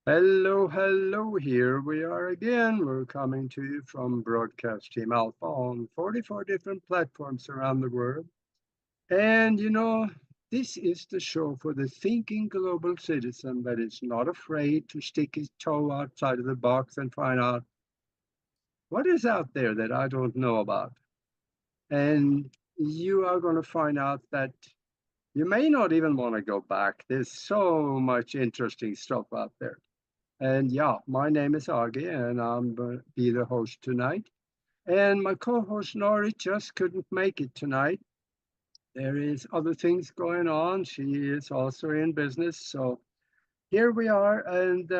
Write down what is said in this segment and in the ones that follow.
Hello, hello, here we are again. We're coming to you from Broadcast Team Alpha on 44 different platforms around the world. And this is the show for the thinking global citizen that is not afraid to stick his toe outside of the box and find out what is out there that I don't know about. And you are going to find out that you may not even want to go back. There's so much interesting stuff out there. And yeah, my name is Aage, and I'm going to be the host tonight. And my co-host Nori just couldn't make it tonight. There is other things going on. She is also in business, so here we are, and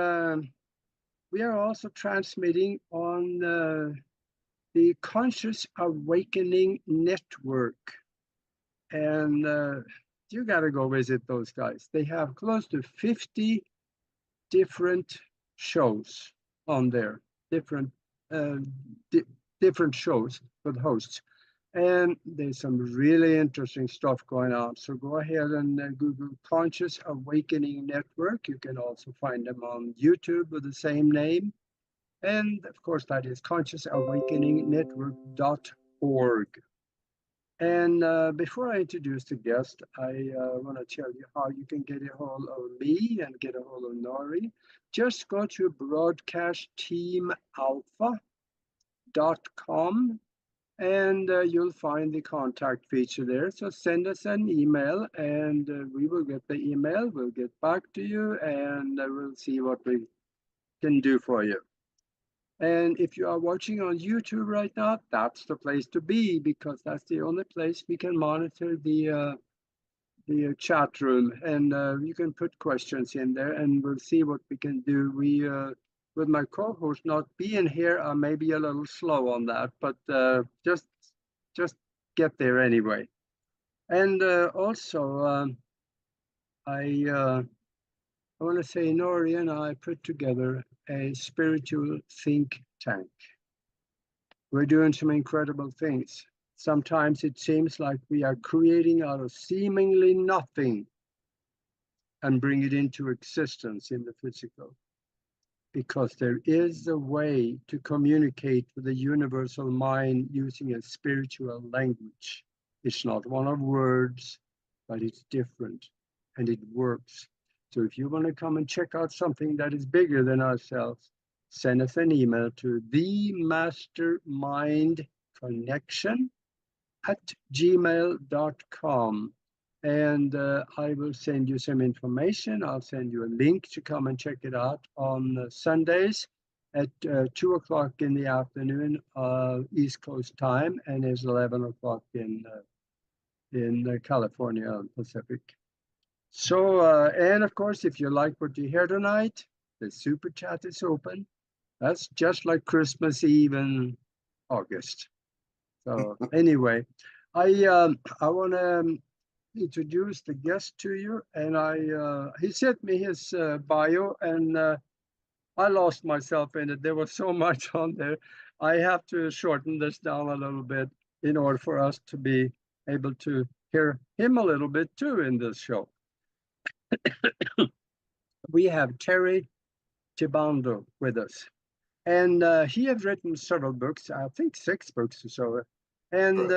we are also transmitting on the Conscious Awakening Network. And you got to go visit those guys. They have close to 50 different shows on there, different uh, di- different shows with hosts, and there's some really interesting stuff going on. So go ahead and Google Conscious Awakening Network. You can also find them on YouTube with the same name, and of course that is consciousawakeningnetwork.org. And before I introduce the guest, I want to tell you how you can get a hold of me and get a hold of Nori. Just go to broadcastteamalpha.com and you'll find the contact feature there. So send us an email and we will get the email. We'll get back to you and we'll see what we can do for you. And if you are watching on YouTube right now, that's the place to be because that's the only place we can monitor the chat room, and you can put questions in there, and we'll see what we can do. We with my co-host not being here, I may be a little slow on that, but just get there anyway. And also, I want to say Nori and I put together a spiritual think tank. We're doing some incredible things. Sometimes it seems like we are creating out of seemingly nothing and bring it into existence in the physical. Because there is a way to communicate with the universal mind using a spiritual language. It's not one of words, but it's different and it works. So if you want to come and check out something that is bigger than ourselves, send us an email to themastermindconnection@gmail.com. And I will send you some information. I'll send you a link to come and check it out on Sundays at 2 o'clock in the afternoon, East Coast time, and it's 11 o'clock in California Pacific. So, and of course, if you like what you hear tonight, the super chat is open. That's just like Christmas Eve in August. So anyway, I want to introduce the guest to you, and he sent me his bio, and I lost myself in it. There was so much on there. I have to shorten this down a little bit in order for us to be able to hear him a little bit too in this show. We have Terry Tibando with us, and he has written several books. I think 6 books or so, and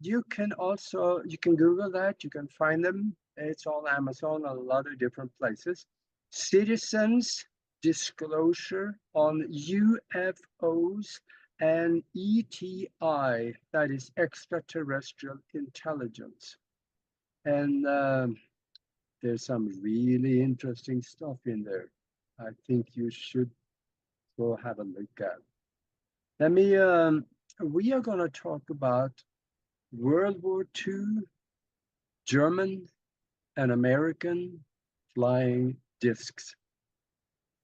you can Google that. You can find them. It's on Amazon, a lot of different places. Citizens Disclosure on UFOs and ETI, that is extraterrestrial intelligence. And there's some really interesting stuff in there. I think you should go have a look at. Let me, we are going to talk about World War II German and American flying discs.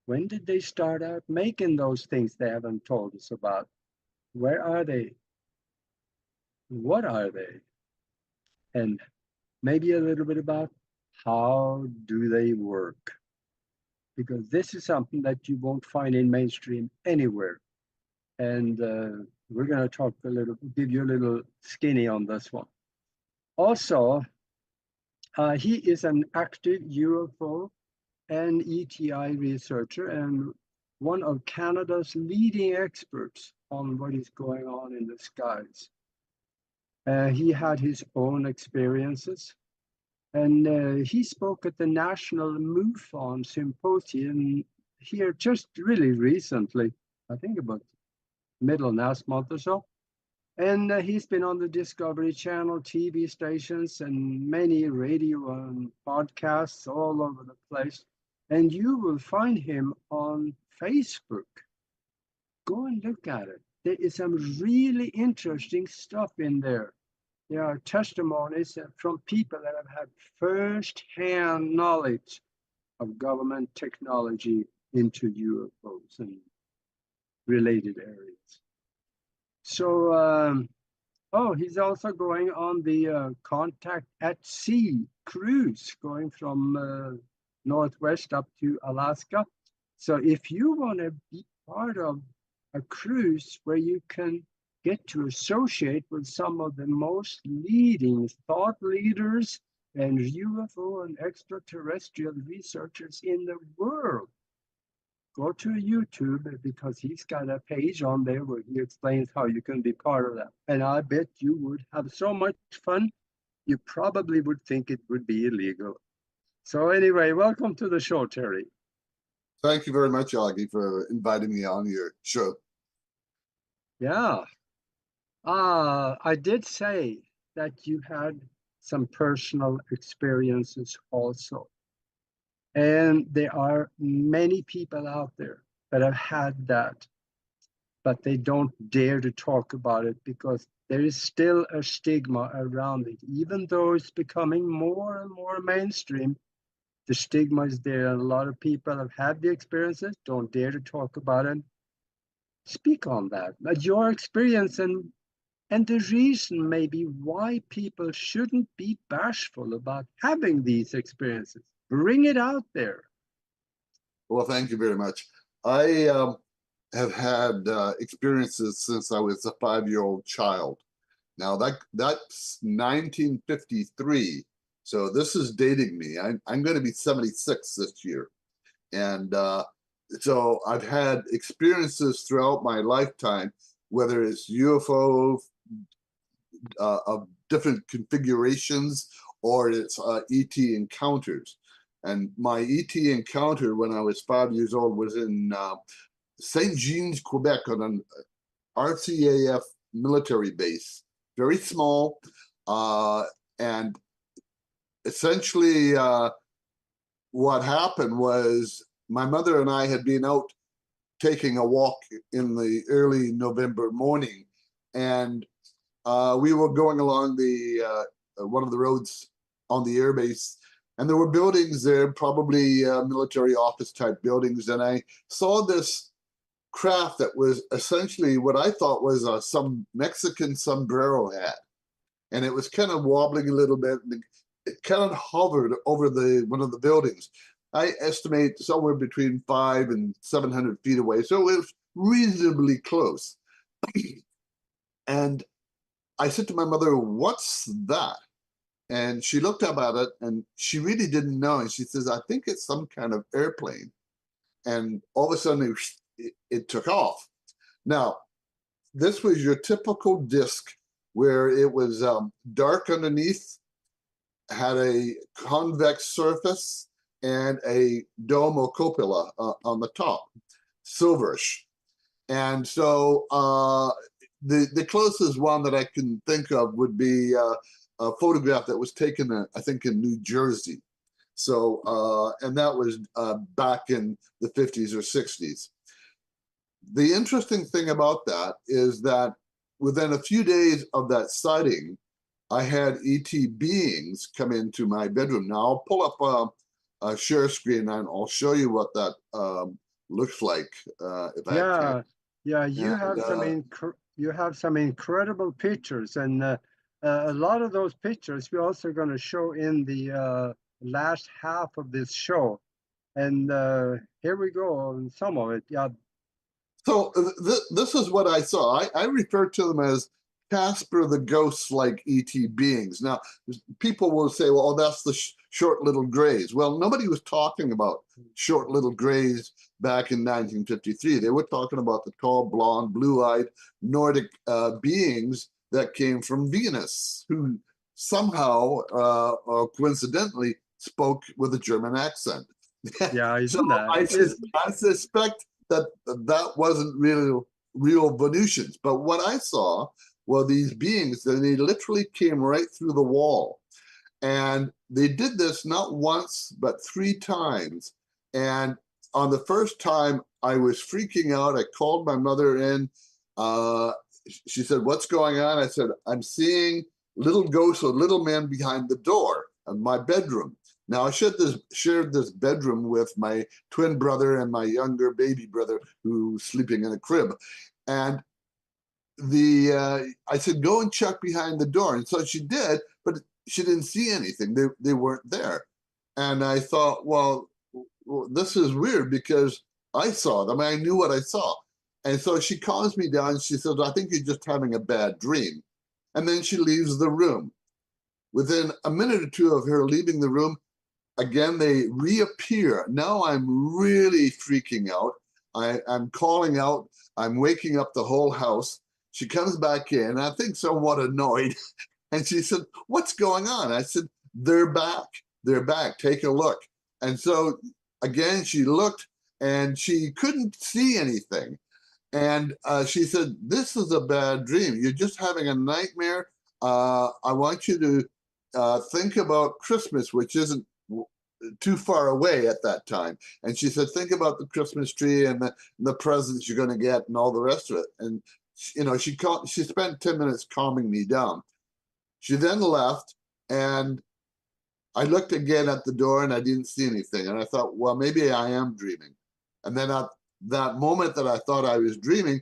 When did they start out making those things they haven't told us about? Where are they? What are they? And maybe a little bit about how do they work? Because this is something that you won't find in mainstream anywhere. And we're going to talk a little, give you a little skinny on this one. Also, he is an active UFO and ETI researcher and one of Canada's leading experts on what is going on in the skies. He had his own experiences, and he spoke at the National MUFON Symposium here just really recently, I think about middle last month or so. And he's been on the Discovery Channel TV stations and many radio and podcasts all over the place. And you will find him on Facebook. Go and look at it. There is some really interesting stuff in there. There are testimonies from people that have had first-hand knowledge of government technology into UFOs and related areas. So, he's also going on the Contact at Sea cruise, going from Northwest up to Alaska. So if you want to be part of a cruise where you can get to associate with some of the most leading thought leaders and UFO and extraterrestrial researchers in the world, go to YouTube because he's got a page on there where he explains how you can be part of that. And I bet you would have so much fun, you probably would think it would be illegal. So anyway, welcome to the show, Terry. Thank you very much, Aage, for inviting me on your show. Yeah. I did say that you had some personal experiences also. And there are many people out there that have had that, but they don't dare to talk about it because there is still a stigma around it. Even though it's becoming more and more mainstream, the stigma is there. And a lot of people have had the experiences, don't dare to talk about it. Speak on that. But your experience and the reason maybe why people shouldn't be bashful about having these experiences. Bring it out there. Well, thank you very much. I have had experiences since I was a 5-year-old child. Now that's 1953. So this is dating me. I'm going to be 76 this year. And so I've had experiences throughout my lifetime, whether it's UFO of different configurations or it's ET encounters. And my ET encounter when I was 5 years old was in St. Jean's, Quebec, on an RCAF military base, very small. And essentially what happened was my mother and I had been out taking a walk in the early November morning, and we were going along the one of the roads on the airbase, and there were buildings there, probably military office type buildings, and I saw this craft that was essentially what I thought was some Mexican sombrero hat, and it was kind of wobbling a little bit, and it kind of hovered over one of the buildings. I estimate somewhere between 500 and 700 feet away, so it was reasonably close. And I said to my mother, "What's that?" And she looked up at it, and she really didn't know. And she says, "I think it's some kind of airplane." And all of a sudden, it took off. Now, this was your typical disc where it was dark underneath, had a convex surface, and a dome or cupola on the top, silverish. And so the closest one that I can think of would be a photograph that was taken, I think, in New Jersey. So, and that was back in the 50s or 60s. The interesting thing about that is that within a few days of that sighting, I had ET beings come into my bedroom. Now, I'll pull up a share screen and I'll show you what that looks like. If I can. Yeah, you have some incredible pictures, and a lot of those pictures we're also going to show in the last half of this show. And here we go on some of it. Yeah. So this is what I saw. I refer to them as Casper the ghost-like ET beings. Now, people will say, well, oh, that's the short little grays. Well, nobody was talking about short little grays back in 1953. They were talking about the tall, blonde, blue-eyed Nordic beings that came from Venus, who somehow, coincidentally, spoke with a German accent. Yeah, So isn't that? I suspect that that wasn't real Venusians. But what I saw were these beings, and they literally came right through the wall. And they did this not once, but 3 times. And on the first time, I was freaking out. I called my mother in. She said, "What's going on?" I said, "I'm seeing little ghosts or little men behind the door of my bedroom." Now, I shared this bedroom with my twin brother and my younger baby brother who's sleeping in a crib. And I said, "Go and check behind the door." And so she did, but she didn't see anything. They weren't there. And I thought, well, this is weird because I saw them. I knew what I saw. And so she calms me down. She says, "I think you're just having a bad dream." And then she leaves the room. Within a minute or two of her leaving the room, again, they reappear. Now I'm really freaking out. I'm calling out. I'm waking up the whole house. She comes back in, I think somewhat annoyed. And she said, "What's going on?" I said, "They're back. They're back. Take a look." And so again, she looked and she couldn't see anything. And she said, "This is a bad dream. You're just having a nightmare. I want you to think about Christmas, which isn't too far away at that time." And she said, "Think about the Christmas tree and the presents you're going to get and all the rest of it." And she spent 10 minutes calming me down. She then left, and I looked again at the door and I didn't see anything. And I thought, well, maybe I am dreaming. And then at that moment that I thought I was dreaming,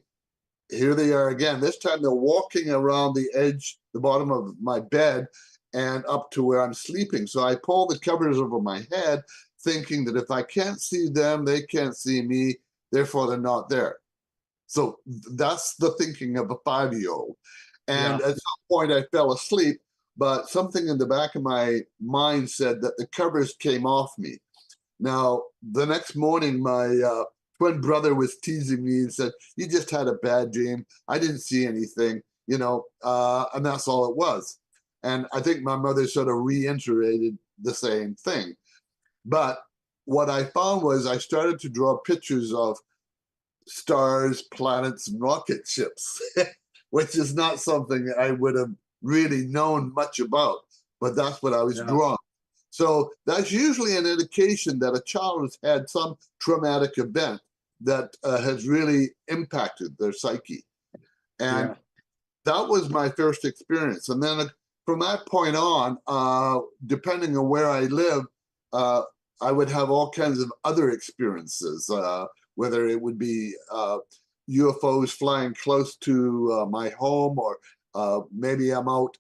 here they are again. This time they're walking around the edge, the bottom of my bed, and up to where I'm sleeping. So I pull the covers over my head, thinking that if I can't see them, they can't see me, therefore they're not there. So that's the thinking of a 5-year-old. And Yeah. at some point I fell asleep, but something in the back of my mind said that the covers came off me. Now, the next morning, my twin brother was teasing me and said, "You just had a bad dream. I didn't see anything, and that's all it was." And I think my mother sort of reiterated the same thing. But what I found was I started to draw pictures of stars, planets, and rocket ships, which is not something I would have really known much about, but that's what I was Yeah. drawing. So that's usually an indication that a child has had some traumatic event that has really impacted their psyche. And Yeah. that was my first experience. And then from that point on, depending on where I live, I would have all kinds of other experiences, whether it would be UFOs flying close to my home, or maybe I'm out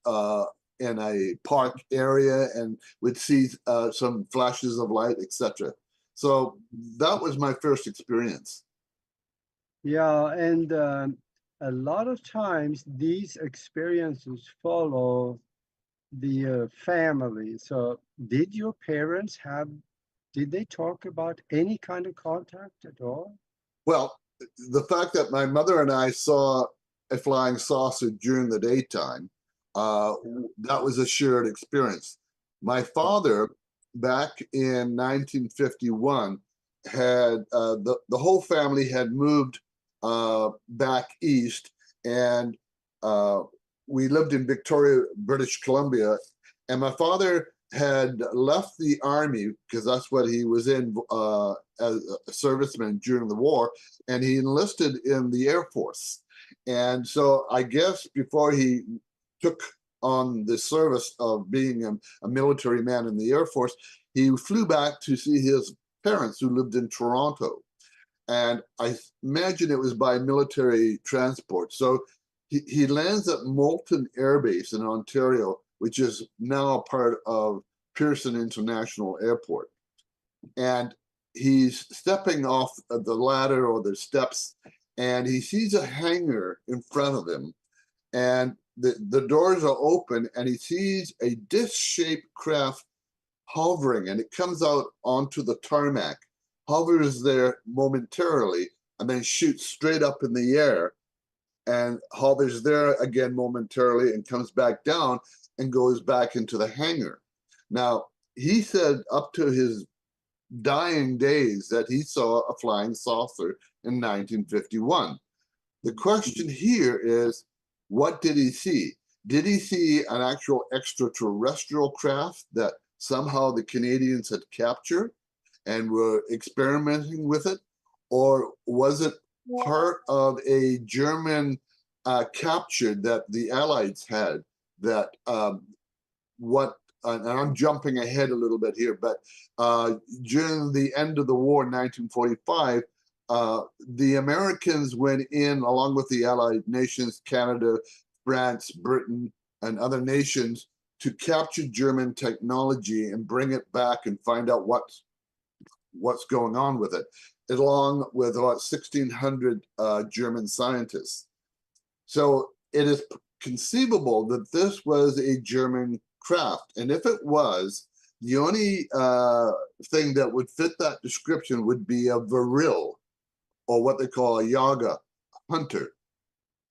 in a park area and would see some flashes of light, etc. So that was my first experience. Yeah. And a lot of times these experiences follow the family. So did your parents did they talk about any kind of contact at all? Well, the fact that my mother and I saw a flying saucer during the daytime, that was a shared experience. My father, back in 1951, had the whole family had moved back east, and we lived in Victoria, British Columbia, and my father had left the army because that's what he was in as a serviceman during the war, and he enlisted in the Air Force. And so I guess before he took on the service of being a military man in the Air Force, he flew back to see his parents who lived in Toronto. And I imagine it was by military transport. So he lands at Moulton Air Base in Ontario, which is now a part of Pearson International Airport. And he's stepping off the ladder or the steps, and he sees a hangar in front of him. And the doors are open, and he sees a disc-shaped craft hovering, and it comes out onto the tarmac, hovers there momentarily, and then shoots straight up in the air, and hovers there again momentarily, and comes back down and goes back into the hangar. Now, he said up to his dying days that he saw a flying saucer in 1951. The question here is, what did he see? Did he see an actual extraterrestrial craft that somehow the Canadians had captured and were experimenting with it? Or was it part of a German capture that the Allies had that and I'm jumping ahead a little bit here, but during the end of the war in 1945, the Americans went in along with the Allied nations, Canada, France, Britain, and other nations to capture German technology and bring it back and find out what's going on with it, along with about 1,600 German scientists. So it is conceivable that this was a German craft, and if it was, the only thing that would fit that description would be a viril, or what they call a yaga, hunter,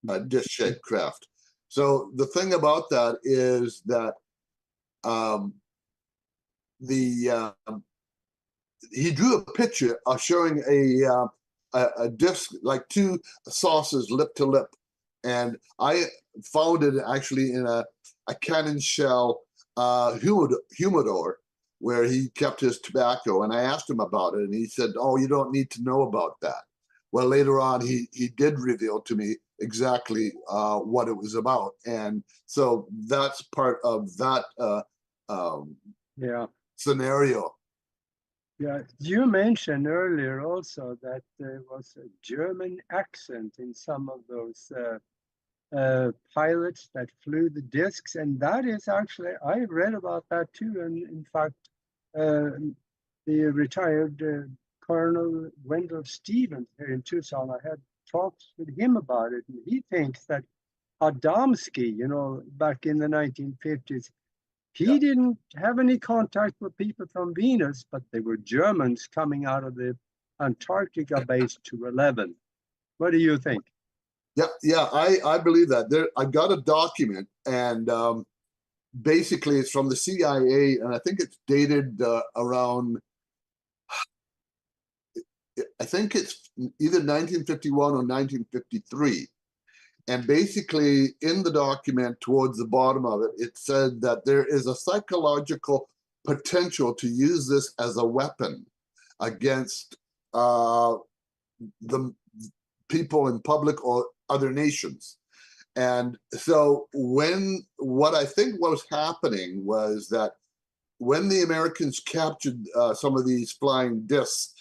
a disc-shaped craft. So the thing about that is that he drew a picture of showing a disc, like two saucers lip to lip, and I found it actually in a cannon shell humidor where he kept his tobacco, and I asked him about it, and he said, "Oh, you don't need to know about that." Well, later on, he did reveal to me exactly what it was about, and so that's part of that scenario. Yeah, you mentioned earlier also that there was a German accent in some of those pilots that flew the discs, and that is actually, I read about that too, and in fact, the retired Colonel Wendell Stevens here in Tucson, I had talks with him about it, and he thinks that Adamski, you know, back in the 1950s, he didn't have any contact with people from Venus, but they were Germans coming out of the Antarctica base 211. What do you think? Yeah, I believe that. I got a document, and basically it's from the CIA, and I think it's dated around, I think it's either 1951 or 1953. And basically in the document towards the bottom of it, it said that there is a psychological potential to use this as a weapon against the people in public or other nations. And so what I think was happening was that when the Americans captured some of these flying discs,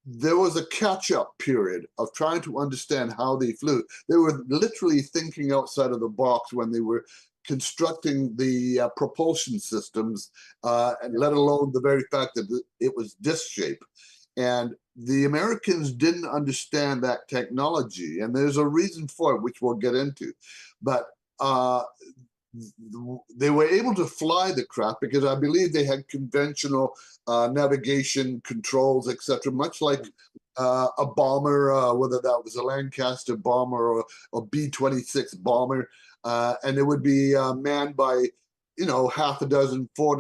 there was a catch-up period of trying to understand how they flew. They were literally thinking outside of the box when they were constructing the propulsion systems, and let alone the very fact that it was disc-shaped. And the Americans didn't understand that technology, and there's a reason for it, which we'll get into. But they were able to fly the craft because I believe they had conventional navigation controls, etc., much like a bomber, whether that was a Lancaster bomber or a B-26 bomber, and it would be manned by, you know, half a dozen, 4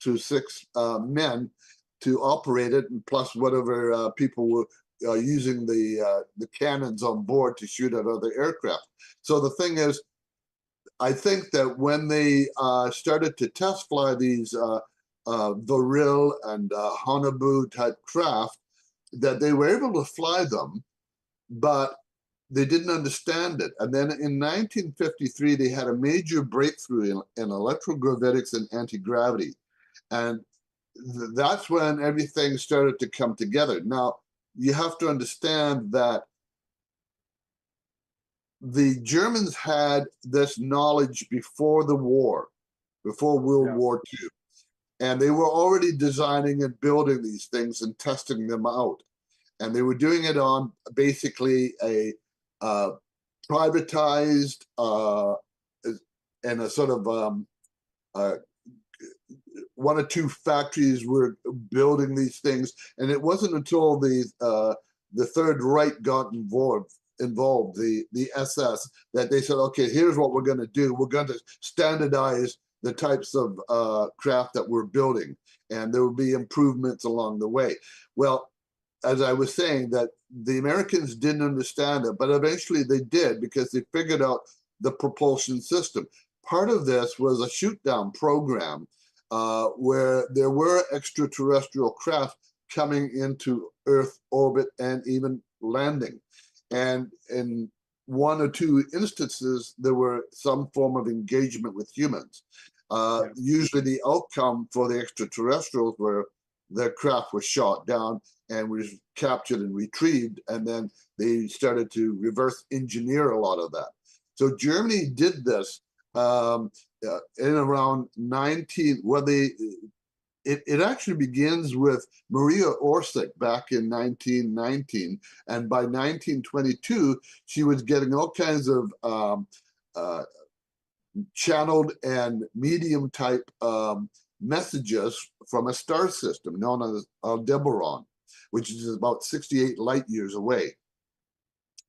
to 6 men to operate it, and plus whatever people were using the cannons on board to shoot at other aircraft. So the thing is, I think that when they started to test fly these Viril and Haunebu type craft, that they were able to fly them, but they didn't understand it. And then in 1953, they had a major breakthrough in electrogravitics and anti-gravity. And that's when everything started to come together. Now, you have to understand that the Germans had this knowledge before the war, before World War II, and they were already designing and building these things and testing them out. And they were doing it on basically a privatized and a sort of one or two factories were building these things, and it wasn't until the Third Reich got involved, the SS, that they said, okay, here's what we're going to do. We're going to standardize the types of craft that we're building, and there will be improvements along the way. Well, as I was saying, that the Americans didn't understand it, but eventually they did, because they figured out the propulsion system. Part of this was a shoot-down program where there were extraterrestrial craft coming into Earth orbit and even landing. And in one or two instances, there were some form of engagement with humans. Usually the outcome for the extraterrestrials were their craft was shot down and was captured and retrieved, and then they started to reverse engineer a lot of that. So Germany did this in around 19, well, it actually begins with Maria Orsic back in 1919, and by 1922 she was getting all kinds of channeled and medium type messages from a star system known as Aldebaran, which is about 68 light years away.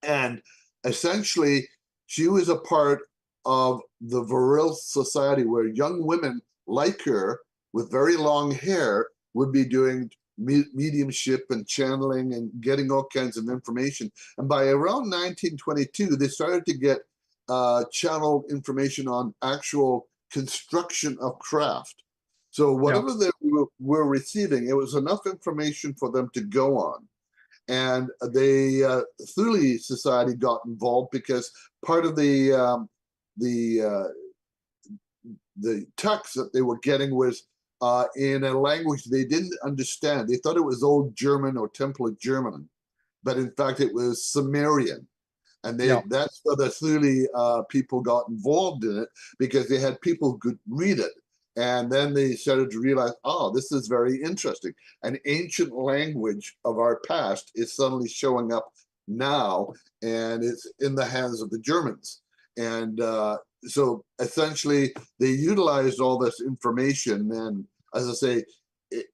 And essentially she was a part of the Viril Society, where young women like her with very long hair would be doing mediumship and channeling and getting all kinds of information. And by around 1922, they started to get channeled information on actual construction of craft. So whatever they were receiving, it was enough information for them to go on. And the Thule Society got involved because part of the text that they were getting was in a language they didn't understand. They thought it was Old German or Template German, but in fact it was Sumerian. And that's where the Thule people got involved in it, because they had people who could read it. And then they started to realize, oh, this is very interesting. An ancient language of our past is suddenly showing up now, and it's in the hands of the Germans. And so essentially they utilized all this information. And as I say,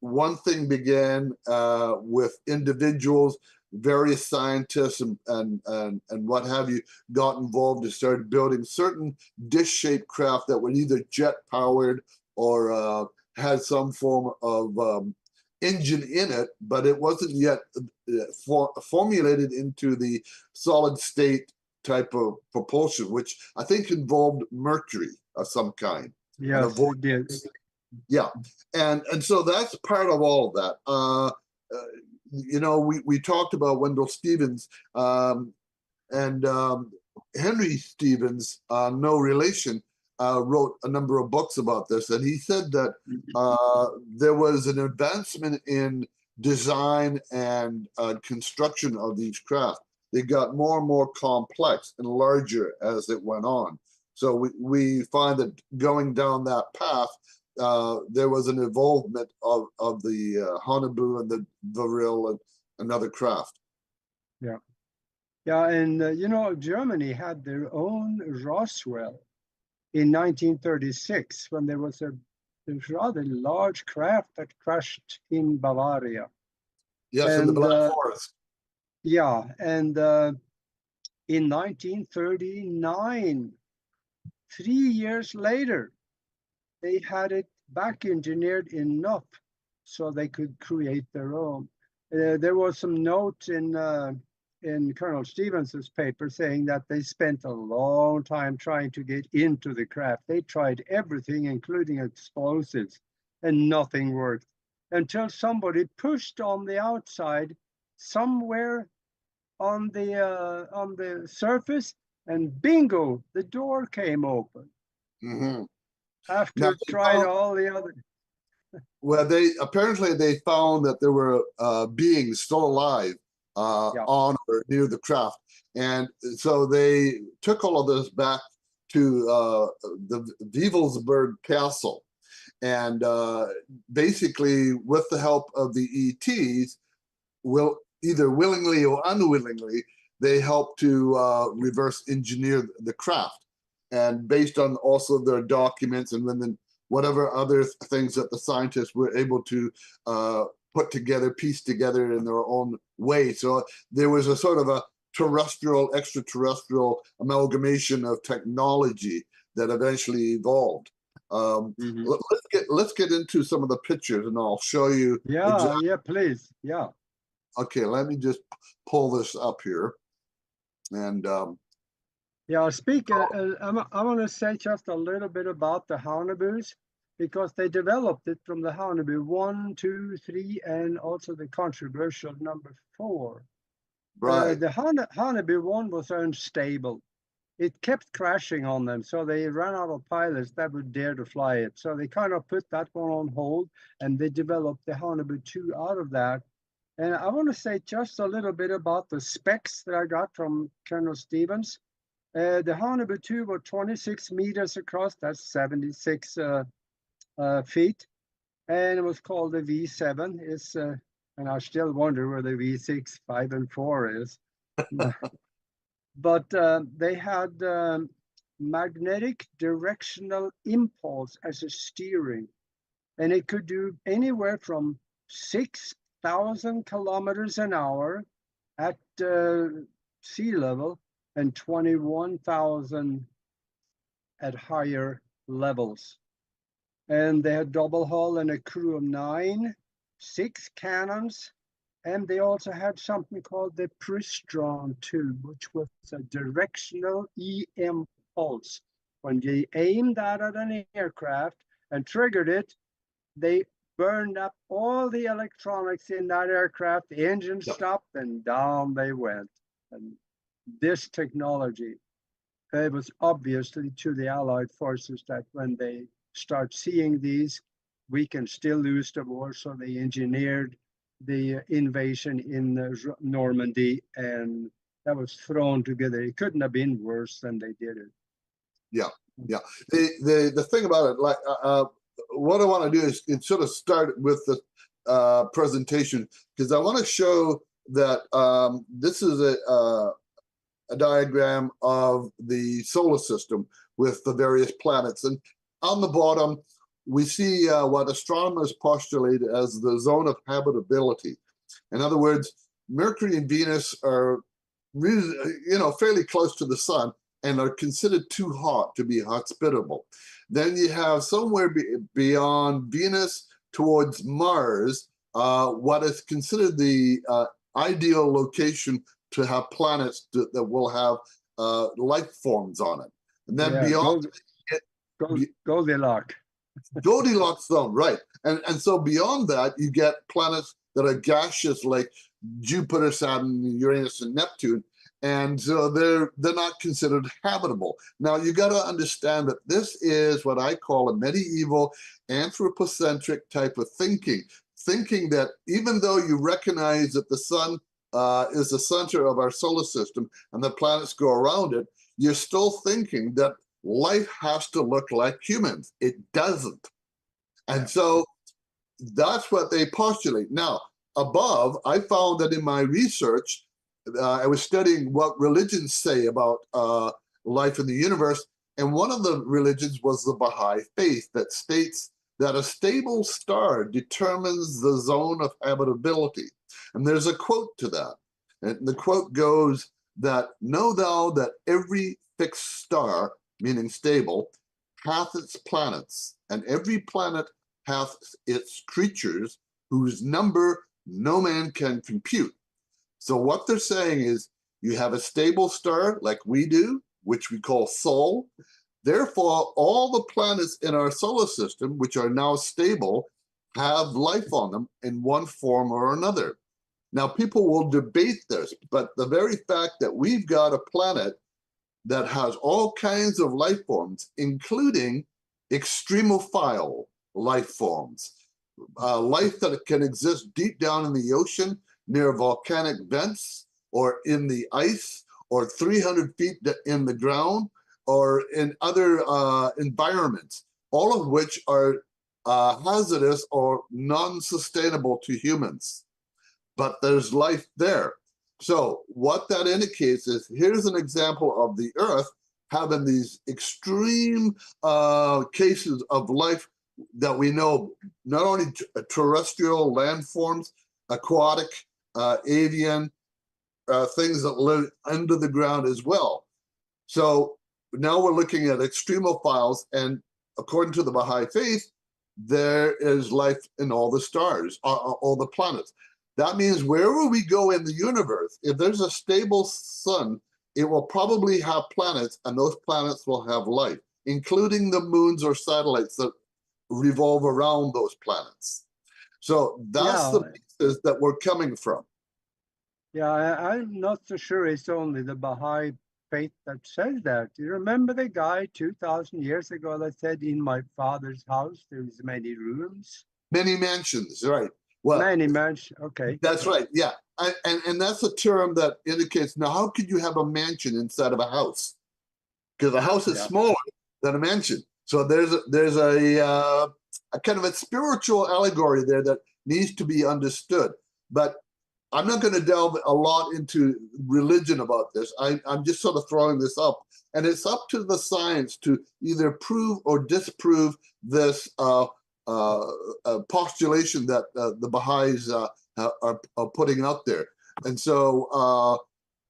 one thing began with individuals, various scientists and what have you got involved and started building certain dish-shaped craft that were either jet-powered or had some form of engine in it, but it wasn't yet formulated into the solid state type of propulsion, which I think involved mercury of some kind. Yes, it did. Yeah, and so that's part of all of that. You know, we talked about Wendell Stevens and Henry Stevens, no relation, wrote a number of books about this, and he said that there was an advancement in design and construction of these craft. They got more and more complex and larger as it went on. So we find that going down that path, there was an involvement of the Haunebu and the Viril and other craft. Yeah. Yeah, and you know, Germany had their own Roswell in 1936, when there was a rather large craft that crashed in Bavaria. Yes, in the Black Forest. Yeah, and in 1939, 3 years later, they had it back engineered in Nost so they could create their own. There was some note in Colonel Stevens's paper saying that they spent a long time trying to get into the craft. They tried everything, including explosives, and nothing worked until somebody pushed on the outside somewhere on the surface, and bingo, the door came open. Mm-hmm. After trying all the other. Well, apparently they found that there were beings still alive on or near the craft, and so they took all of this back to the Wewelsburg Castle, and basically, with the help of the ETs, either willingly or unwillingly, they helped to reverse engineer the craft. and based on also their documents and then whatever other things that the scientists were able to put together, piece together in their own way. So there was a sort of a terrestrial, extraterrestrial amalgamation of technology that eventually evolved. Let's get into some of the pictures, and I'll show you. Yeah, yeah, please. Yeah. Okay, let me just pull this up here. And yeah, I'll speak. I want to say just a little bit about the Haunebu's, because they developed it from the Haunebu 1, 2, 3, and also the controversial number 4. right. The Haunebu 1 was unstable. It kept crashing on them, so they ran out of pilots that would dare to fly it. So they kind of put that one on hold, and they developed the Haunebu 2 out of that. And I want to say just a little bit about the specs that I got from Colonel Stevens. The Haunebu 2 were 26 meters across, that's 76 feet, and it was called the V7. It's and I still wonder where the V6, 5, and 4 is. But they had magnetic directional impulse as a steering, and it could do anywhere from 6,000 kilometers an hour at sea level and 21,000 at higher levels. And they had double hull and a crew of 9, 6 cannons, and they also had something called the Pristron tube, which was a directional EM pulse. When they aimed that at an aircraft and triggered it, they burned up all the electronics in that aircraft, the engine stopped, and down they went. And this technology, it was obviously to the Allied forces that when they start seeing these, we can still lose the war. So they engineered the invasion in Normandy, and that was thrown together. It couldn't have been worse than they did it. Yeah, yeah. The thing about it, like what I want to do is sort of start with the presentation, because I want to show that this is a diagram of the solar system with the various planets, and on the bottom we see what astronomers postulate as the zone of habitability. In other words, Mercury and Venus are really, fairly close to the sun and are considered too hot to be hospitable. Then you have somewhere beyond Venus towards Mars, what is considered the ideal location to have planets that will have life forms on it. And then beyond Goldilocks. Goldilocks zone, right. And so beyond that, you get planets that are gaseous like Jupiter, Saturn, Uranus, and Neptune. And so they're not considered habitable. Now, you got to understand that this is what I call a medieval anthropocentric type of thinking that even though you recognize that the sun is the center of our solar system and the planets go around it, you're still thinking that life has to look like humans. It doesn't. And so that's what they postulate. Now, above, I found that in my research, I was studying what religions say about life in the universe, and one of the religions was the Baha'i faith that states that a stable star determines the zone of habitability. And there's a quote to that. And the quote goes that, "Know thou that every fixed star," meaning stable, "hath its planets, and every planet hath its creatures, whose number no man can compute." So what they're saying is you have a stable star like we do, which we call Sol. Therefore, all the planets in our solar system, which are now stable, have life on them in one form or another. Now, people will debate this, but the very fact that we've got a planet that has all kinds of life forms, including extremophile life forms, life that can exist deep down in the ocean, near volcanic vents, or in the ice, or 300 feet in the ground, or in other environments, all of which are hazardous or non-sustainable to humans. But there's life there. So what that indicates is, here's an example of the Earth having these extreme cases of life that we know, not only terrestrial landforms, aquatic, avian, things that live under the ground as well. So now we're looking at extremophiles, and according to the Baha'i faith, there is life in all the stars, all the planets. That means wherever we go in the universe, if there's a stable sun, it will probably have planets, and those planets will have life, including the moons or satellites that revolve around those planets. So that's the pieces that we're coming from. Yeah, I'm not so sure it's only the Baha'i faith that says that. You remember the guy 2,000 years ago that said, "In my father's house there's many rooms"? Many mansions, right? Well, many mansions. Okay, that's right. Yeah, and that's a term that indicates, now how could you have a mansion inside of a house? Because a house is smaller than a mansion. So there's a kind of a spiritual allegory there that needs to be understood. But I'm not going to delve a lot into religion about this. I'm just sort of throwing this up, and it's up to the science to either prove or disprove this postulation that the Baha'is are putting out there. And so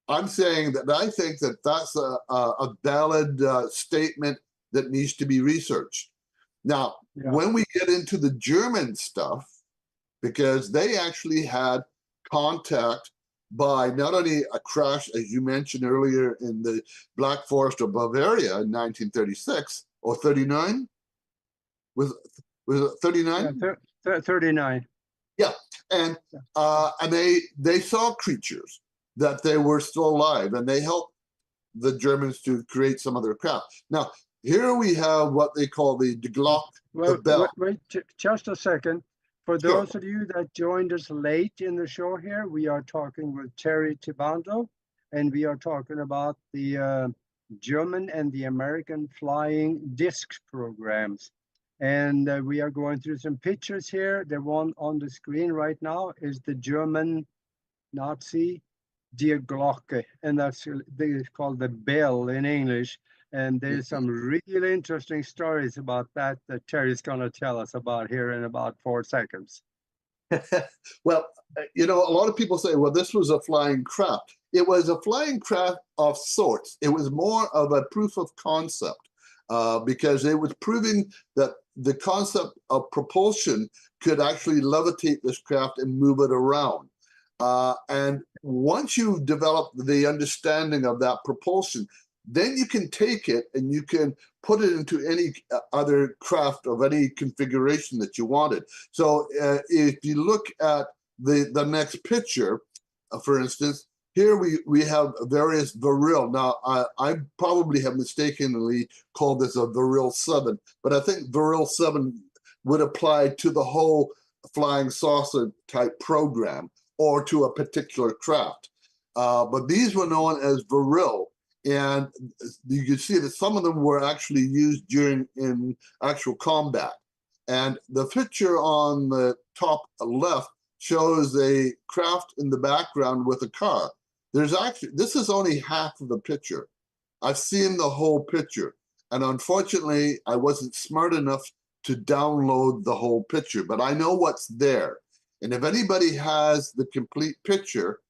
I'm saying that I think that that's a valid statement that needs to be researched. Now, when we get into the German stuff, because they actually had contact by not only a crash, as you mentioned earlier, in the Black Forest of Bavaria in 1936 or 39, was it 39? Yeah, 39. Yeah, and they saw creatures, that they were still alive, and they helped the Germans to create some of their craft. Now, here we have what they call the Glock, the bell. Wait, just a second. For those of you that joined us late in the show here, we are talking with Terry Tibando, and we are talking about the German and the American Flying Discs programs. And we are going through some pictures here. The one on the screen right now is the German Nazi Die Glocke, and that's called the bell in English. And there's some really interesting stories about that Terry's going to tell us about here in about 4 seconds. Well, you know, a lot of people say, well, this was a flying craft. It was a flying craft of sorts. It was more of a proof of concept because it was proving that the concept of propulsion could actually levitate this craft and move it around. And once you've developed the understanding of that propulsion, then you can take it and you can put it into any other craft of any configuration that you wanted. So if you look at the next picture, for instance, here we have various Vril. Now, I probably have mistakenly called this a Vril 7, but I think Vril 7 would apply to the whole flying saucer type program or to a particular craft. But these were known as Vril. And you can see that some of them were actually used in actual combat. And the picture on the top left shows a craft in the background with a car. This is only half of the picture. I've seen the whole picture. And unfortunately, I wasn't smart enough to download the whole picture, but I know what's there. And if anybody has the complete picture,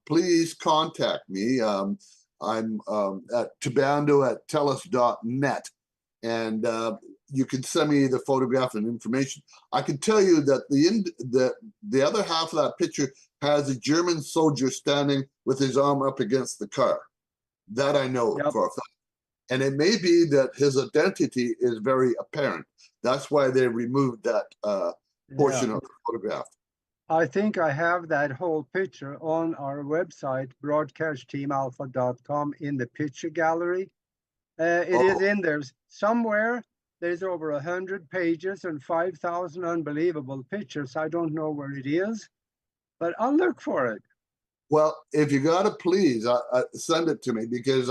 please contact me. I'm at tibando@telus.net, and you can send me the photograph and information. I can tell you that the other half of that picture has a German soldier standing with his arm up against the car. That I know for a fact. And it may be that his identity is very apparent. That's why they removed that portion of the photograph. I think I have that whole picture on our website, broadcastteamalpha.com, in the picture gallery. It is in there somewhere. There's over 100 pages and 5,000 unbelievable pictures. I don't know where it is, but I'll look for it. Well, if you got it, please send it to me, because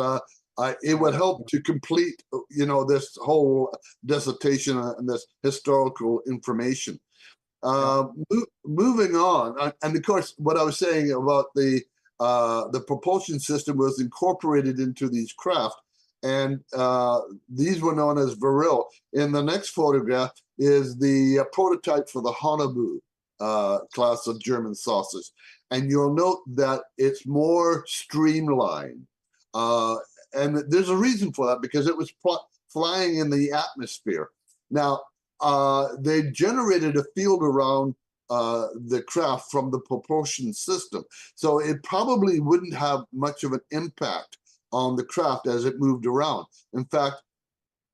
it would help to complete, you know, this whole dissertation and this historical information. Moving on, and of course, what I was saying about the propulsion system was incorporated into these craft. and these were known as Viril. In the next photograph is the prototype for the Haunebu class of German saucers. And you'll note that it's more streamlined. And there's a reason for that, because it was flying in the atmosphere. Now, they generated a field around the craft from the propulsion system. So it probably wouldn't have much of an impact on the craft as it moved around. In fact,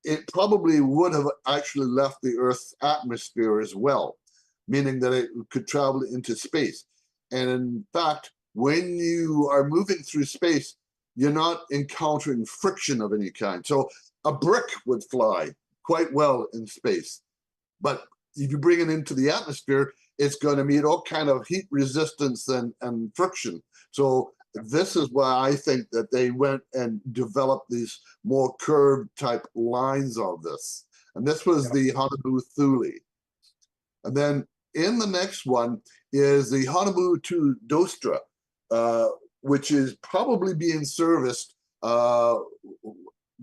it probably would have actually left the Earth's atmosphere as well, meaning that it could travel into space. And in fact, when you are moving through space, you're not encountering friction of any kind. So a brick would fly quite well in space. But if you bring it into the atmosphere, it's going to meet all kind of heat resistance and friction. So this is why I think that they went and developed these more curved type lines of this. And this was the Haunebu Thule. And then in the next one is the WW2 Dostra, which is probably being serviced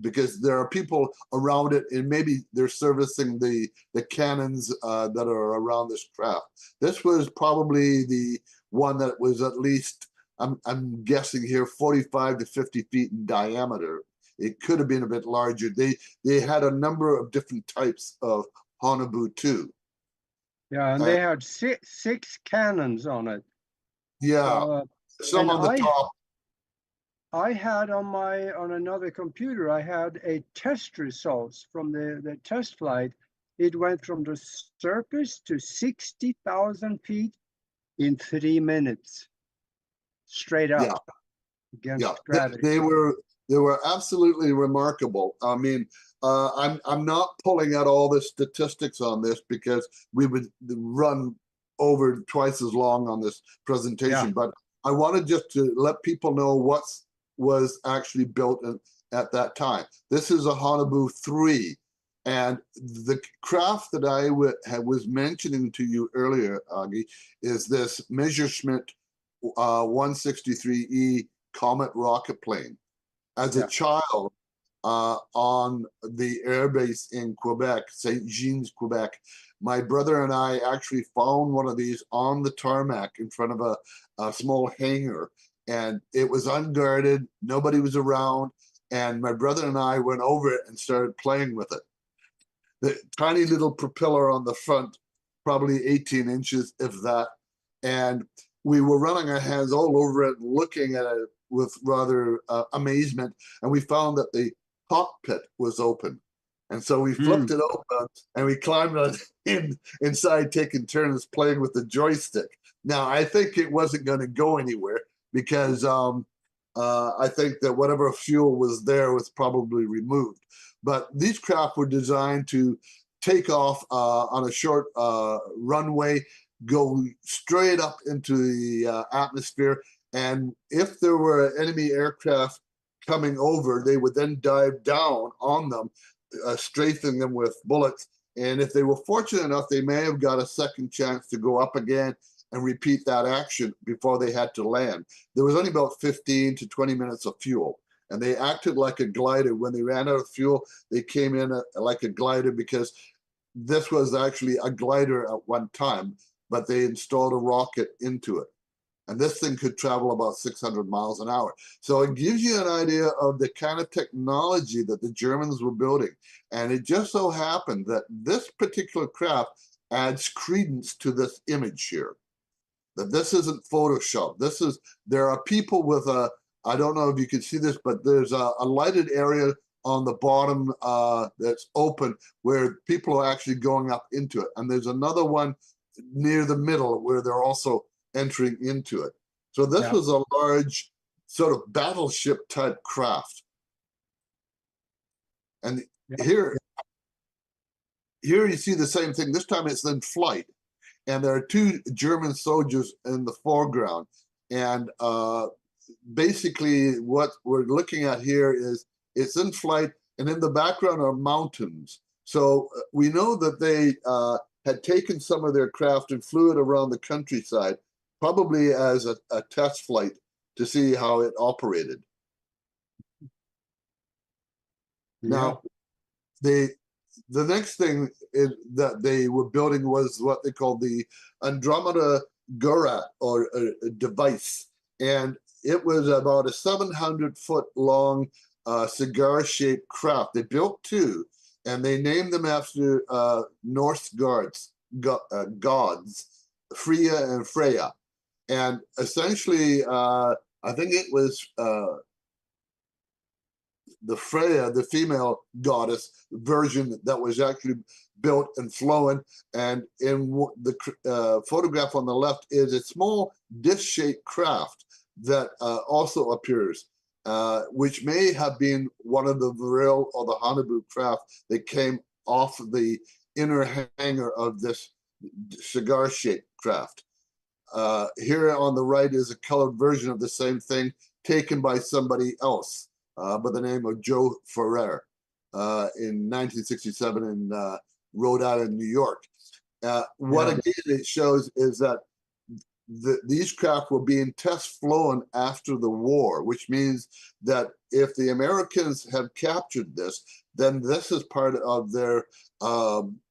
because there are people around it, and maybe they're servicing the cannons that are around this craft. This was probably the one that was at least, I'm guessing here, 45 to 50 feet in diameter. It could have been a bit larger. They had a number of different types of Haunebu 2. Yeah, and they had six cannons on it. Yeah, some on the top. I had on another computer, I had a test results from the test flight. It went from the surface to 60,000 feet in 3 minutes, straight up against gravity. They were absolutely remarkable. I mean, I'm not pulling out all the statistics on this because we would run over twice as long on this presentation, but I wanted just to let people know what was actually built at that time. This is a Haunebu 3, and the craft that I was mentioning to you earlier, Aage, is this Messerschmitt 163E Comet rocket plane. As a child on the airbase in Quebec, St. Jean's, Quebec, my brother and I actually found one of these on the tarmac in front of a small hangar, and it was unguarded, nobody was around, and my brother and I went over it and started playing with it. The tiny little propeller on the front, probably 18 inches, if that, and we were running our hands all over it, looking at it with rather amazement, and we found that the cockpit was open. And so we flipped it open and we climbed inside, taking turns playing with the joystick. Now, I think it wasn't going to go anywhere because I think that whatever fuel was there was probably removed. But these craft were designed to take off on a short runway, go straight up into the atmosphere. And if there were enemy aircraft coming over, they would then dive down on them, strafing them with bullets. And if they were fortunate enough, they may have got a second chance to go up again and repeat that action before they had to land. There was only about 15 to 20 minutes of fuel, and they acted like a glider. When they ran out of fuel, they came in like a glider, because this was actually a glider at one time, but they installed a rocket into it. And this thing could travel about 600 miles an hour. So it gives you an idea of the kind of technology that the Germans were building. And it just so happened that this particular craft adds credence to this image here. That this isn't Photoshop. There are people with I don't know if you can see this, but there's a lighted area on the bottom that's open where people are actually going up into it. And there's another one near the middle where they're also entering into it. So this was a large sort of battleship type craft. And here you see the same thing. This time it's in flight. And there are two German soldiers in the foreground. And basically what we're looking at here is it's in flight, and in the background are mountains. So we know that they had taken some of their craft and flew it around the countryside, probably as a test flight to see how it operated. Yeah. Now, the next thing that they were building was what they called the Andromeda Gurat, or a device, and it was about a 700-foot long cigar-shaped craft. They built two, and they named them after Norse gods, Freya and Freya. And essentially, I think it was the Freya, the female goddess version, that was actually built and flown. And in the photograph on the left is a small disc-shaped craft that also appears, which may have been one of the Vril or the Hanabu craft that came off the inner hangar of this cigar-shaped craft. Here on the right is a colored version of the same thing taken by somebody else by the name of Joe Ferrer in 1967 in Rhode Island, New York. What again it shows is that these craft were being test flown after the war, which means that if the Americans have captured this, then this is part of their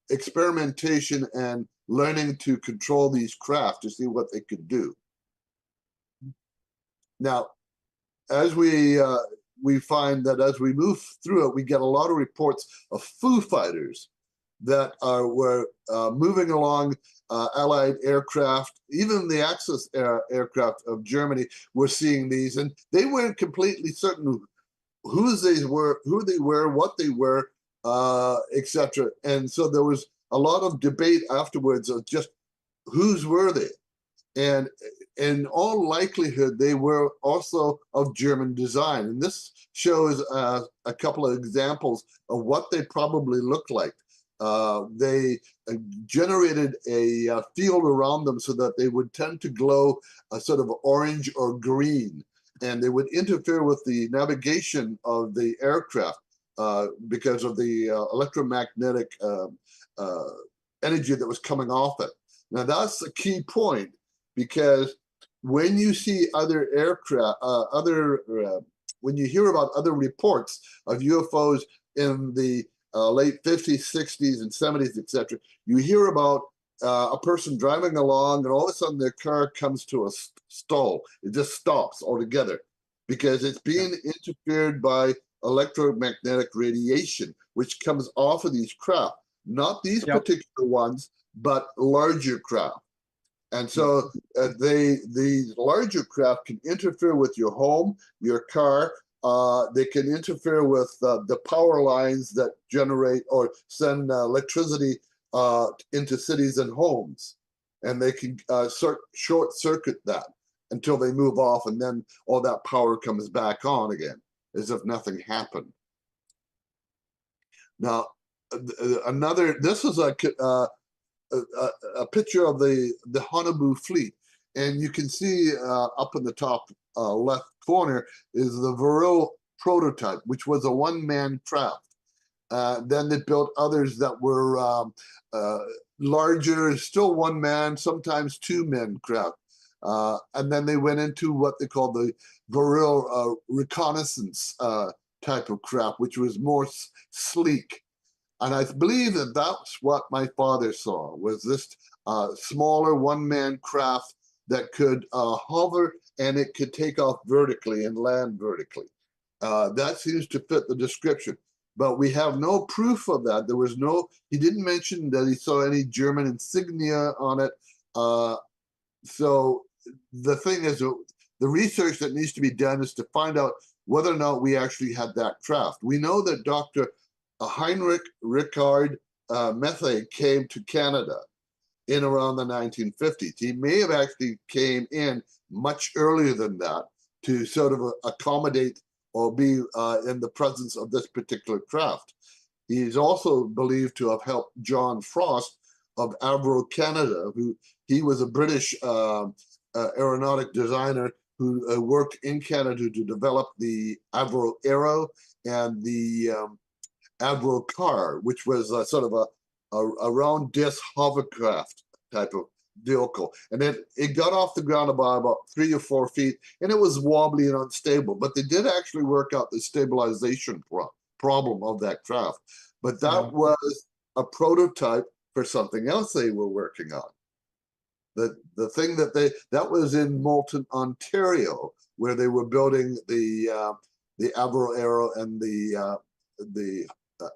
experimentation and learning to control these craft to see what they could do. Now, as we find that as we move through it, we get a lot of reports of Foo Fighters that were moving along Allied aircraft. Even the Axis aircraft of Germany were seeing these, and they weren't completely certain who they were, what they were, etc. And so there was a lot of debate afterwards of just whose were they, and in all likelihood they were also of German design. And this shows a couple of examples of what they probably looked like. They generated a field around them so that they would tend to glow a sort of orange or green, and they would interfere with the navigation of the aircraft because of the electromagnetic energy that was coming off it. Now that's the key point, because when you see other aircraft, when you hear about other reports of UFOs in the late 50s, 60s, and 70s, etc., you hear about a person driving along, and all of a sudden their car comes to a stall. It just stops altogether because it's being interfered by electromagnetic radiation, which comes off of these craft. Not these particular ones, but larger craft. And so these larger craft can interfere with your home, your car. They can interfere with the power lines that generate or send electricity into cities and homes. And they can short circuit that until they move off, and then all that power comes back on again, as if nothing happened. Now, this is a picture of the Hanabu fleet, and you can see up in the top left corner is the Vril prototype, which was a one-man craft. Then they built others that were larger, still one-man, sometimes two-man craft. And then they went into what they called the Vril reconnaissance type of craft, which was more sleek. And I believe that that's what my father saw, was this smaller one-man craft that could hover, and it could take off vertically and land vertically. That seems to fit the description. But we have no proof of that. There was no, he didn't mention that he saw any German insignia on it. So the thing is, the research that needs to be done is to find out whether or not we actually had that craft. We know that Dr. Heinrich Richard Metheny came to Canada in around the 1950s. He may have actually came in much earlier than that to sort of accommodate or be in the presence of this particular craft. He's also believed to have helped John Frost of APRO Canada, who he was a British aeronautic designer who worked in Canada to develop the APRO Aero and the APRO Car, which was sort of a round disc hovercraft type of vehicle. And then it got off the ground about 3 or 4 feet, and it was wobbly and unstable, but they did actually work out the stabilization problem of that craft. But that Yeah. was a prototype for something else they were working on. The thing that was in Moulton, Ontario, where they were building the Avro Aero and the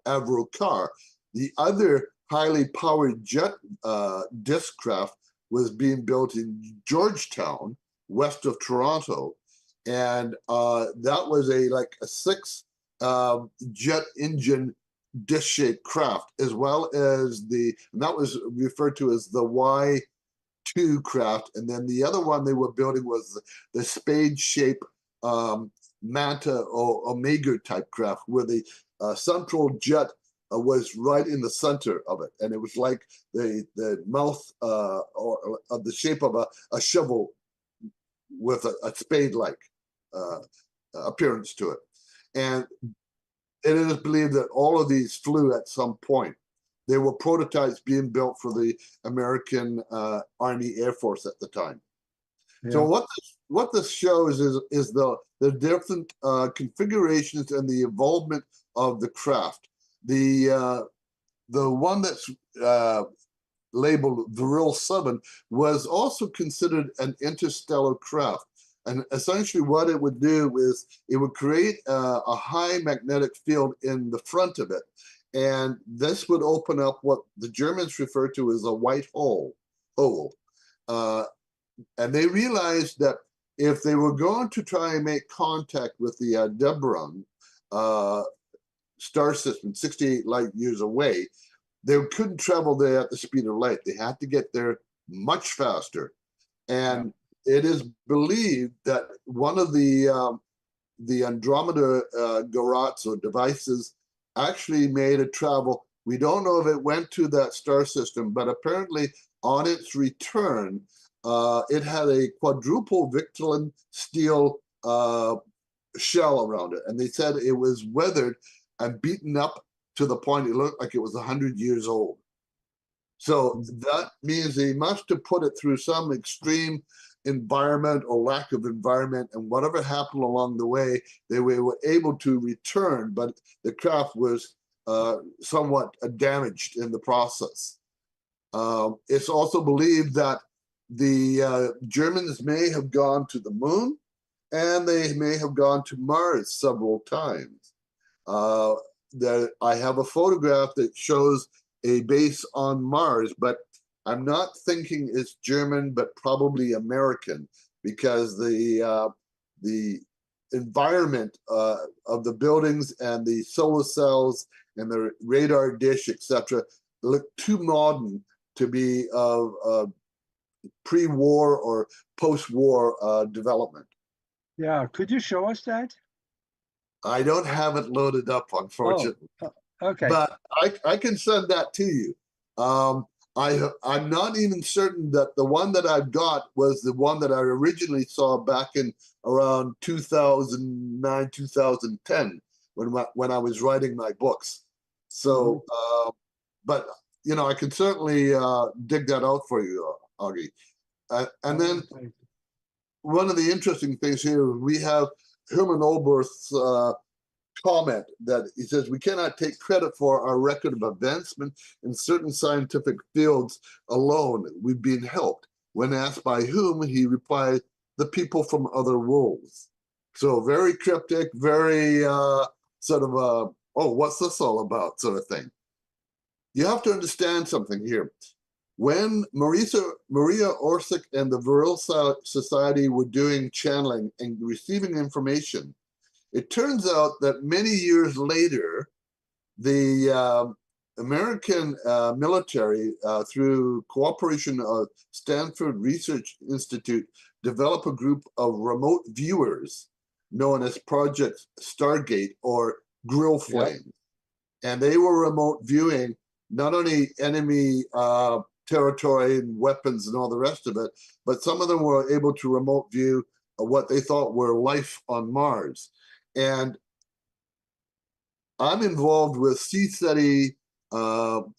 Avro car. The other highly powered jet disc craft was being built in Georgetown, west of Toronto, and that was like a 6 jet engine disc-shaped craft, as well as and that was referred to as the WW2 craft, and then the other one they were building was the spade-shaped Manta or Omega type craft, where the central jet was right in the center of it, and it was like the mouth or of the shape of a shovel with a spade-like appearance to it. And it is believed that all of these flew at some point. They were prototypes being built for the American Army Air Force at the time. Yeah. So what this shows is the different configurations and the involvement of the craft. The one that's labeled Vril 7 was also considered an interstellar craft. And essentially what it would do is it would create a high magnetic field in the front of it. And this would open up what the Germans refer to as a white hole. And they realized that if they were going to try and make contact with the Aldebaran star system, 68 light years away, they couldn't travel there at the speed of light. They had to get there much faster. And it is believed that one of the Andromeda garrots or devices actually made a travel. We don't know if it went to that star system, but apparently on its return, it had a quadruple Victylin steel shell around it. And they said it was weathered and beaten up to the point it looked like it was 100 years old. So that means they must have put it through some extreme environment or lack of environment, and whatever happened along the way, they were able to return, but the craft was somewhat damaged in the process. It's also believed that the Germans may have gone to the moon, and they may have gone to Mars several times. I have a photograph that shows a base on Mars, but I'm not thinking it's German, but probably American, because the environment of the buildings and the solar cells and the radar dish, etc., look too modern to be of pre-war or post-war development. Yeah, could you show us that? I don't have it loaded up, unfortunately. Oh, okay. But I can send that to you. I'm not even certain that the one that I've got was the one that I originally saw back in around 2009, 2010, when I was writing my books. So, but you know, I can certainly dig that out for you, Aage. And then one of the interesting things here, we have Herman Oberth's comment that he says, we cannot take credit for our record of advancement in certain scientific fields alone. We've been helped. When asked by whom, he replied, the people from other worlds. So very cryptic, very sort of oh, what's this all about sort of thing. You have to understand something here. When Maria Orsic and the Vril Society were doing channeling and receiving information, it turns out that many years later, the American military, through cooperation of Stanford Research Institute, developed a group of remote viewers known as Project Stargate or Grill Flame. Yep. And they were remote viewing not only enemy territory and weapons and all the rest of it, but some of them were able to remote view what they thought were life on Mars. And I'm involved with CSETI,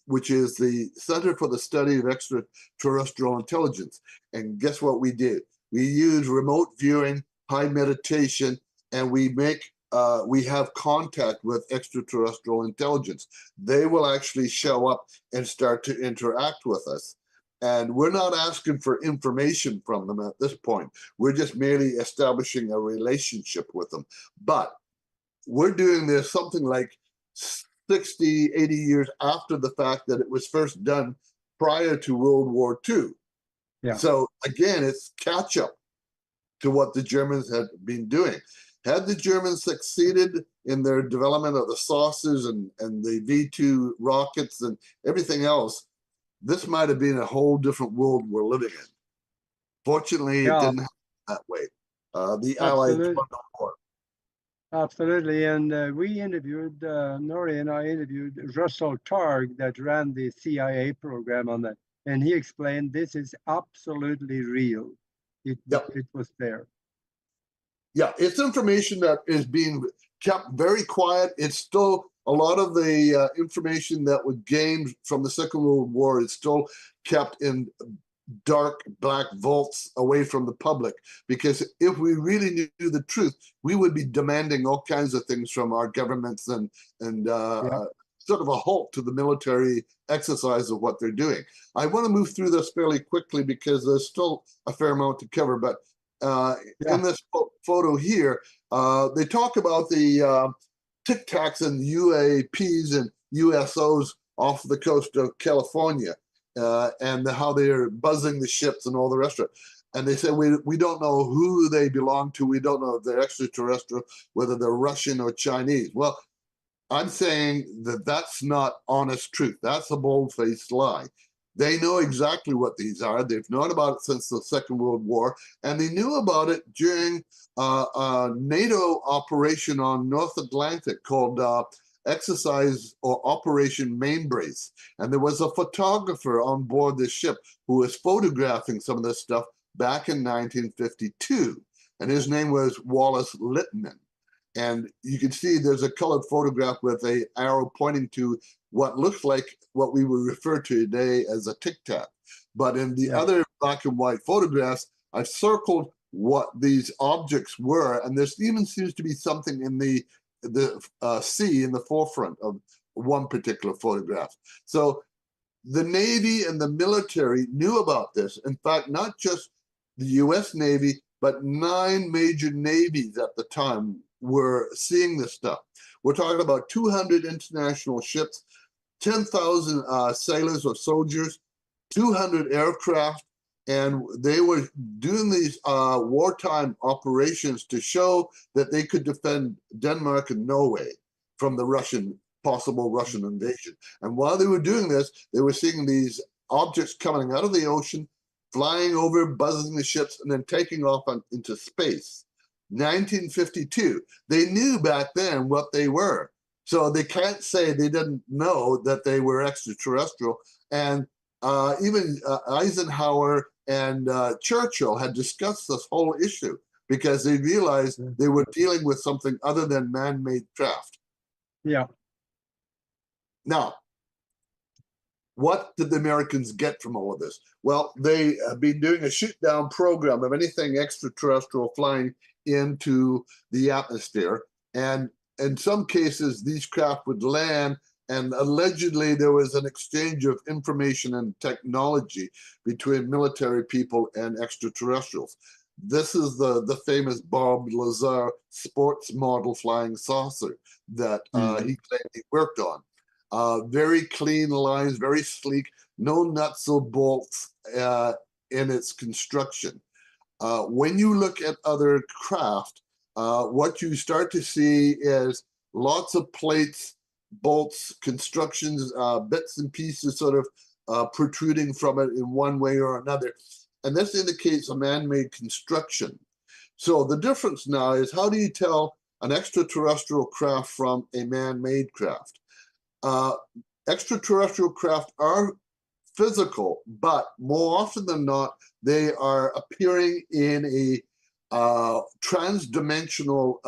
which is the Center for the Study of Extraterrestrial Intelligence. And guess what we did? We use remote viewing, high meditation, and we make we have contact with extraterrestrial intelligence. They will actually show up and start to interact with us. And we're not asking for information from them at this point. We're just merely establishing a relationship with them. But we're doing this something like 60, 80 years after the fact that it was first done prior to World War II. Yeah. So again, it's catch up to what the Germans had been doing. Had the Germans succeeded in their development of the saucers and the V2 rockets and everything else, this might have been a whole different world we're living in. Fortunately, it didn't happen that way. The Allies won the war. Absolutely. And we interviewed, Nori and I interviewed Russell Targ that ran the CIA program on that. And he explained this is absolutely real. It was there. Yeah, it's information that is being kept very quiet. It's still a lot of the information that was gained from the Second World War is still kept in dark black vaults away from the public, because if we really knew the truth, we would be demanding all kinds of things from our governments and sort of a halt to the military exercise of what they're doing. I want to move through this fairly quickly because there's still a fair amount to cover, but in this photo here, they talk about the Tic Tacs and UAPs and USOs off the coast of California, and how they're buzzing the ships and all the rest of it. And they say, we don't know who they belong to. We don't know if they're extraterrestrial, whether they're Russian or Chinese. Well, I'm saying that that's not honest truth. That's a bold-faced lie. They know exactly what these are. They've known about it since the Second World War, and they knew about it during a NATO operation on North Atlantic called Exercise or Operation Mainbrace. And there was a photographer on board this ship who was photographing some of this stuff back in 1952, and his name was Wallace Littman. And you can see there's a colored photograph with an arrow pointing to what looks like what we would refer to today as a Tic Tac. But in the other black and white photographs, I've circled what these objects were, and there even seems to be something in the sea in the forefront of one particular photograph. So the Navy and the military knew about this. In fact, not just the US Navy, but 9 major navies at the time were seeing this stuff. We're talking about 200 international ships, 10,000 sailors or soldiers, 200 aircraft, and they were doing these wartime operations to show that they could defend Denmark and Norway from the possible Russian invasion. And while they were doing this, they were seeing these objects coming out of the ocean, flying over, buzzing the ships, and then taking off into space. 1952, they knew back then what they were. So they can't say they didn't know that they were extraterrestrial. And even Eisenhower and Churchill had discussed this whole issue because they realized they were dealing with something other than man-made craft. Yeah. Now, what did the Americans get from all of this? Well, they have been doing a shoot-down program of anything extraterrestrial flying into the atmosphere. And in some cases, these craft would land, and allegedly there was an exchange of information and technology between military people and extraterrestrials. This is the famous Bob Lazar sports model flying saucer that he claimed he worked on. Very clean lines, very sleek, no nuts or bolts in its construction. When you look at other craft, what you start to see is lots of plates, bolts, constructions, bits and pieces sort of protruding from it in one way or another. And this indicates a man-made construction. So the difference now is, how do you tell an extraterrestrial craft from a man-made craft? Extraterrestrial craft are physical, but more often than not, they are appearing in a trans-dimensional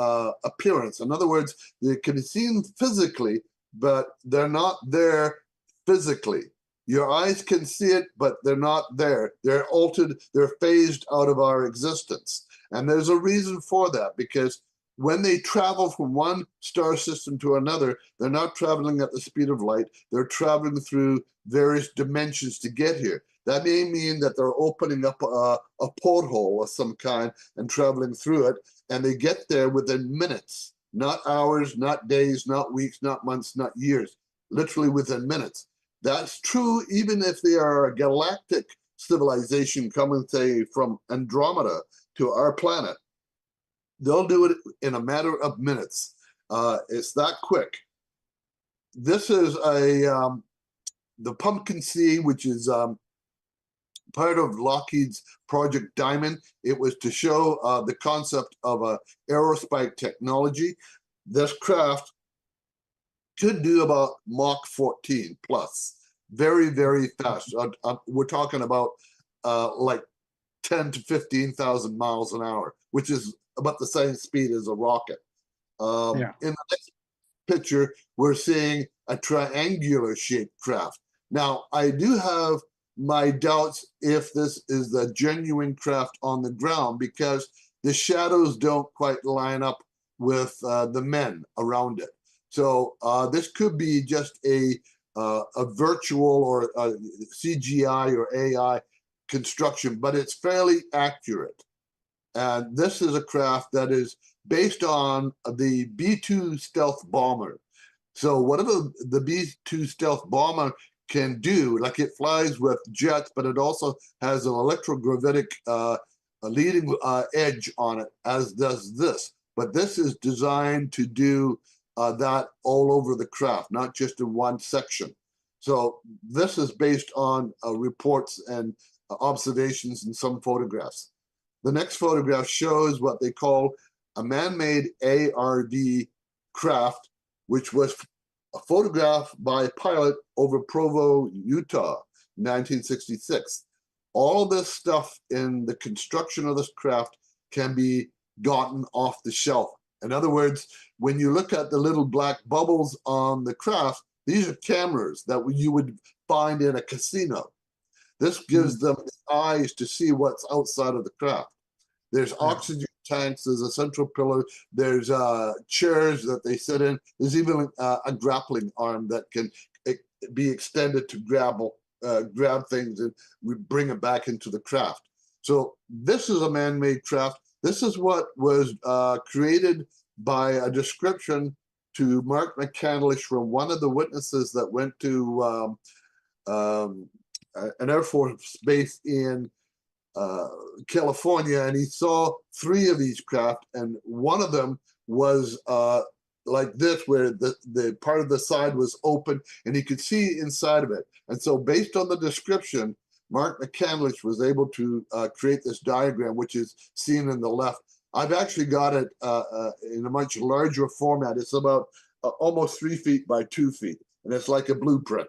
appearance. In other words, they can be seen physically, but they're not there physically. Your eyes can see it, but they're not there. They're altered, they're phased out of our existence. And there's a reason for that, because when they travel from one star system to another, they're not traveling at the speed of light. They're traveling through various dimensions to get here. That may mean that they're opening up a porthole of some kind and traveling through it, and they get there within minutes, not hours, not days, not weeks, not months, not years, literally within minutes. That's true even if they are a galactic civilization coming, say, from Andromeda to our planet. They'll do it in a matter of minutes. It's that quick. This is the Pumpkin Sea, which is part of Lockheed's Project Diamond. It was to show the concept of a aerospike technology. This craft could do about Mach 14 plus, very, very fast. We're talking about like 10 to 15,000 miles an hour, which is about the same speed as a rocket. In the next picture, we're seeing a triangular shaped craft. Now, I do have my doubts if this is the genuine craft on the ground, because the shadows don't quite line up with the men around it. So this could be just a virtual or a CGI or AI construction, but it's fairly accurate. And this is a craft that is based on the B-2 stealth bomber. So whatever the B-2 stealth bomber can do, like it flies with jets, but it also has an electrogravitic leading edge on it, as does this. But this is designed to do that all over the craft, not just in one section. So this is based on reports and observations and some photographs. The next photograph shows what they call a man-made ARD craft, which was photographed by a pilot over Provo, Utah, 1966. All this stuff in the construction of this craft can be gotten off the shelf. In other words, when you look at the little black bubbles on the craft, these are cameras that you would find in a casino. This gives them the eyes to see what's outside of the craft. There's oxygen tanks, there's a central pillar, there's chairs that they sit in. There's even a grappling arm that can be extended to grab things and bring it back into the craft. So this is a man-made craft. This is what was created by a description to Mark McCandlish from one of the witnesses that went to an Air Force base in California, and he saw 3 of these craft, and one of them was like this, where the part of the side was open and he could see inside of it. And so based on the description, Mark McCandlish was able to create this diagram, which is seen in the left. I've actually got it in a much larger format. It's about almost 3 feet by 2 feet, and it's like a blueprint.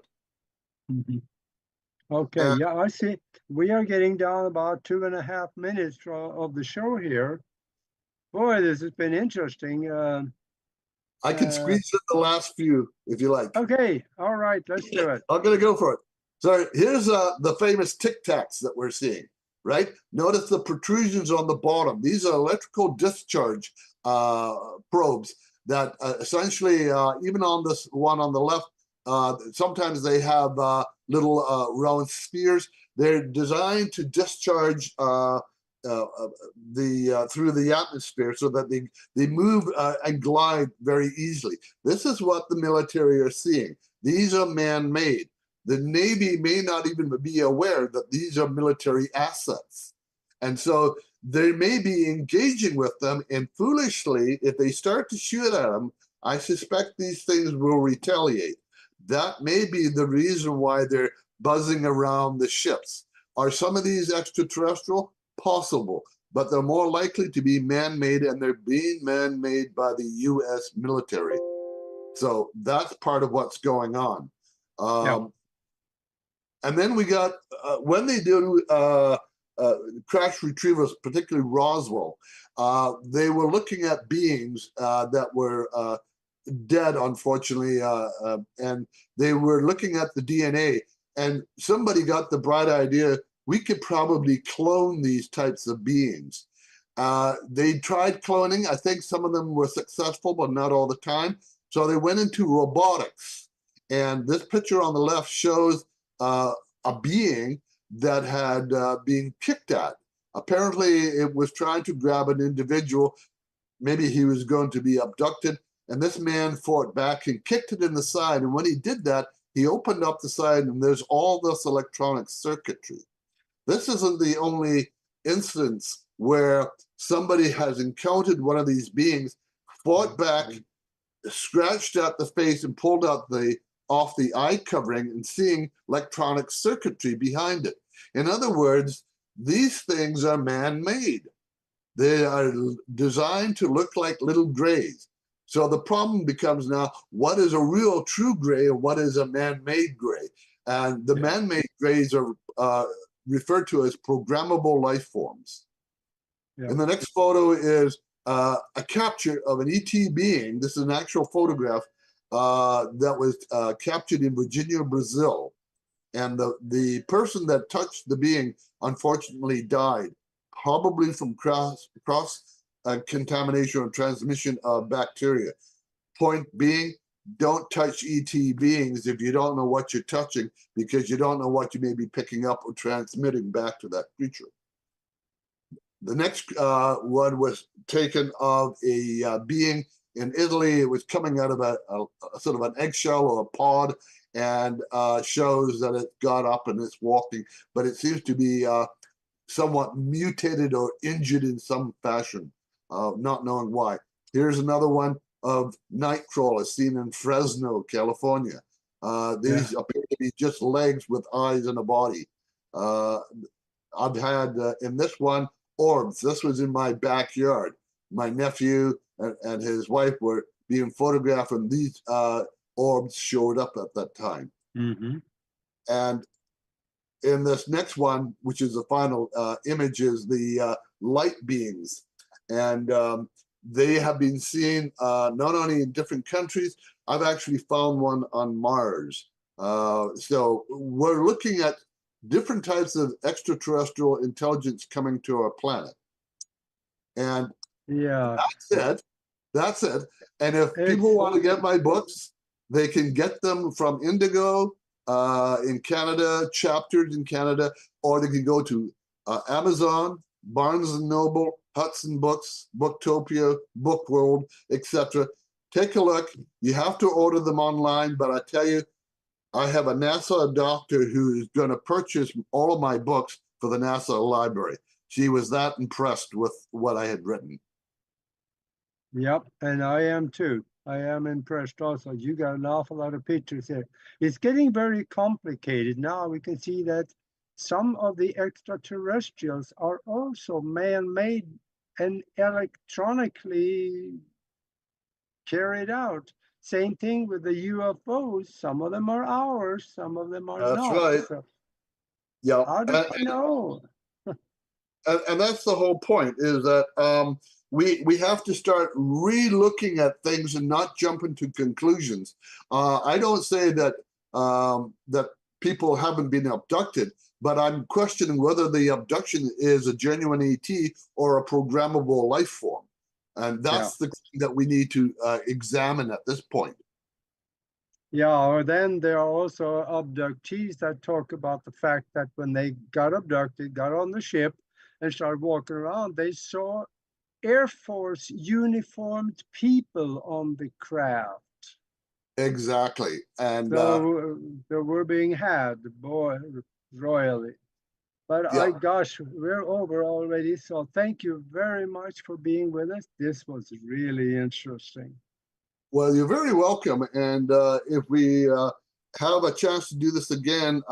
Okay, yeah, I see. We are getting down about 2.5 minutes of the show here. Boy, this has been interesting. I can squeeze in the last few if you like. Okay, all right, let's do it. I'm going to go for it. So here's the famous Tic Tacs that we're seeing, right? Notice the protrusions on the bottom. These are electrical discharge probes that essentially, even on this one on the left, sometimes they have little round spheres. They're designed to discharge through the atmosphere so that they move and glide very easily. This is what the military are seeing. These are man-made. The Navy may not even be aware that these are military assets. And so they may be engaging with them, and foolishly, if they start to shoot at them, I suspect these things will retaliate. That may be the reason why they're buzzing around the ships. Are some of these extraterrestrial? Possible, but they're more likely to be man-made, and they're being man-made by the U.S. military. So that's part of what's going on. And then we got, when they do crash retrievals, particularly Roswell, they were looking at beings that were dead, unfortunately, and they were looking at the DNA, and somebody got the bright idea, we could probably clone these types of beings. They tried cloning. I think some of them were successful, but not all the time. So they went into robotics. And this picture on the left shows a being that had been kicked at. Apparently, it was trying to grab an individual. Maybe he was going to be abducted. And this man fought back and kicked it in the side. And when he did that, he opened up the side, and there's all this electronic circuitry. This isn't the only instance where somebody has encountered one of these beings, fought back, scratched at the face, and pulled out off the eye covering, and seeing electronic circuitry behind it. In other words, these things are man-made. They are designed to look like little grays. So the problem becomes now, what is a real true gray and what is a man-made gray? And the man-made grays are referred to as programmable life forms. Yeah. And the next photo is a capture of an ET being. This is an actual photograph that was captured in Virginia, Brazil. And the person that touched the being unfortunately died, probably from cross contamination or transmission of bacteria. Point being, don't touch ET beings if you don't know what you're touching, because you don't know what you may be picking up or transmitting back to that creature. The next one was taken of a being in Italy. It was coming out of a sort of an eggshell or a pod, and shows that it got up and it's walking, but it seems to be somewhat mutated or injured in some fashion, not knowing why. Here's another one of night crawlers seen in Fresno, California. These appear to be just legs with eyes and a body. I've had in this one orbs. This was in my backyard. My nephew and his wife were being photographed, and these orbs showed up at that time. Mm-hmm. And in this next one, which is the final image, is the light beings. And they have been seen not only in different countries. I've actually found one on Mars. So we're looking at different types of extraterrestrial intelligence coming to our planet. And that's it. And if people want to get my books, they can get them from Indigo in Canada, chapters in Canada, or they can go to Amazon, Barnes & Noble, Hudson Books, Booktopia, Book World, etc. Take a look. You have to order them online, but I tell you, I have a NASA doctor who is going to purchase all of my books for the NASA library. She was that impressed with what I had written. Yep, and I am too. I am impressed also. You got an awful lot of pictures here. It's getting very complicated now. We can see that some of the extraterrestrials are also man-made and electronically carried out. Same thing with the UFOs. Some of them are ours, some of them are not. That's right. So yeah. How do we know? And that's the whole point, is that we have to start re-looking at things and not jumping to conclusions. I don't say that that people haven't been abducted, but I'm questioning whether the abduction is a genuine ET or a programmable life form. And that's the thing that we need to examine at this point. Yeah, or then there are also abductees that talk about the fact that when they got abducted, got on the ship and started walking around, they saw Air Force uniformed people on the craft. Exactly. And so they were being had, boy, royally. But gosh, we're over already. So thank you very much for being with us. This was really interesting. Well, you're very welcome. And if we have a chance to do this again,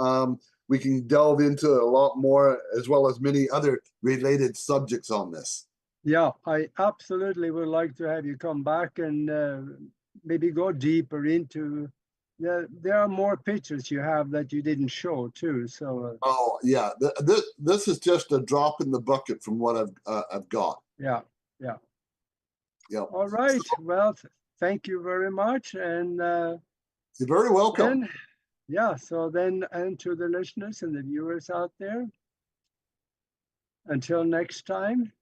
we can delve into a lot more, as well as many other related subjects on this. Yeah, I absolutely would like to have you come back and maybe go deeper into. There are more pictures you have that you didn't show too. So. Oh yeah, this is just a drop in the bucket from what I've got. Yeah. All right. So, well, thank you very much, and you're very welcome. So then, and to the listeners and the viewers out there, until next time,